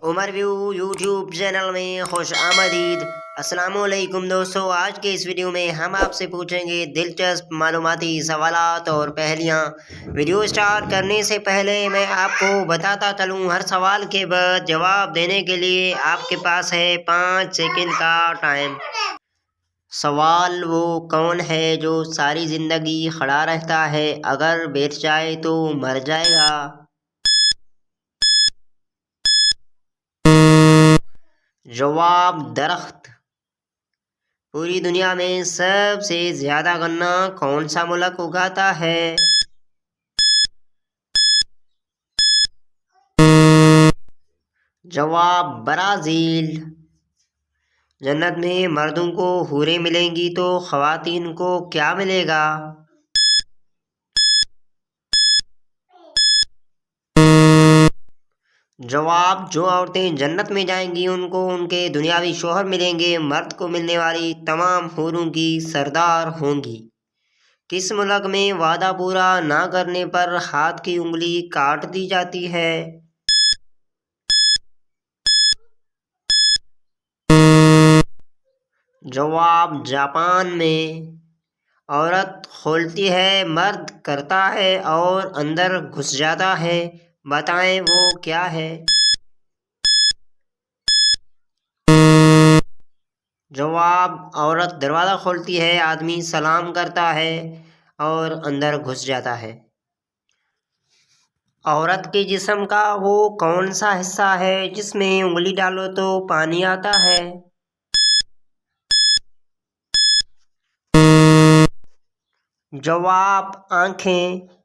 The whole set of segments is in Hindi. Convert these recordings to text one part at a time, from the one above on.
उमर व्यू यूट्यूब चैनल में खुश आमदीद। अस्सलामुअलैकुम दोस्तों, आज के इस वीडियो में हम आपसे पूछेंगे दिलचस्प मालूमाती सवालात और पहेलियाँ। वीडियो स्टार्ट करने से पहले मैं आपको बताता चलूँ, हर सवाल के बाद जवाब देने के लिए आपके पास है 5 सेकंड का टाइम। सवाल वो कौन है जो सारी ज़िंदगी खड़ा रहता है, अगर बैठ जाए तो मर जाएगा? जवाब दरख्त। पूरी दुनिया में सबसे ज्यादा गन्ना कौन सा मुल्क उगाता है? जवाब ब्राजील। जन्नत में मर्दों को हूरें मिलेंगी तो ख्वातीन को क्या मिलेगा? जवाब जो औरतें जन्नत में जाएंगी उनको उनके दुनियावी शौहर मिलेंगे, मर्द को मिलने वाली तमाम हूरों की सरदार होंगी। किस मुल्क में वादा पूरा ना करने पर हाथ की उंगली काट दी जाती है? जवाब जापान में। औरत खोलती है, मर्द करता है और अंदर घुस जाता है, बताएं वो क्या है? जवाब औरत दरवाज़ा खोलती है, आदमी सलाम करता है और अंदर घुस जाता है। औरत के जिस्म का वो कौन सा हिस्सा है जिसमें उंगली डालो तो पानी आता है? जवाब आँखें।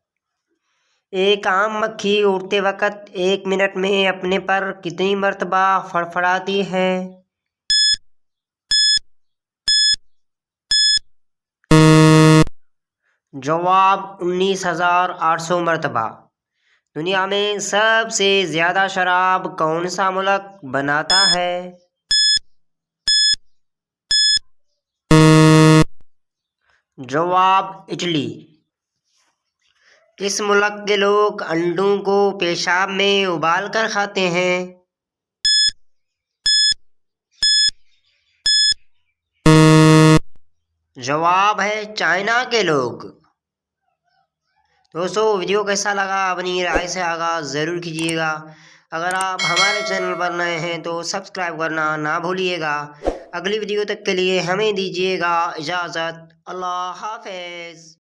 एक आम मक्खी उड़ते वक्त 1 मिनट में अपने पर कितनी मर्तबा फड़फड़ाती है? जवाब 19,800 मरतबा। दुनिया में सबसे ज़्यादा शराब कौन सा मुल्क बनाता है? जवाब इटली। किस मुल्क के लोग अंडों को पेशाब में उबाल कर खाते हैं? जवाब है चाइना के लोग। दोस्तों, वीडियो कैसा लगा अपनी राय से आगाज़ ज़रूर कीजिएगा। अगर आप हमारे चैनल पर नए हैं तो सब्सक्राइब करना ना भूलिएगा। अगली वीडियो तक के लिए हमें दीजिएगा इजाज़त। अल्लाह हाफ़िज़।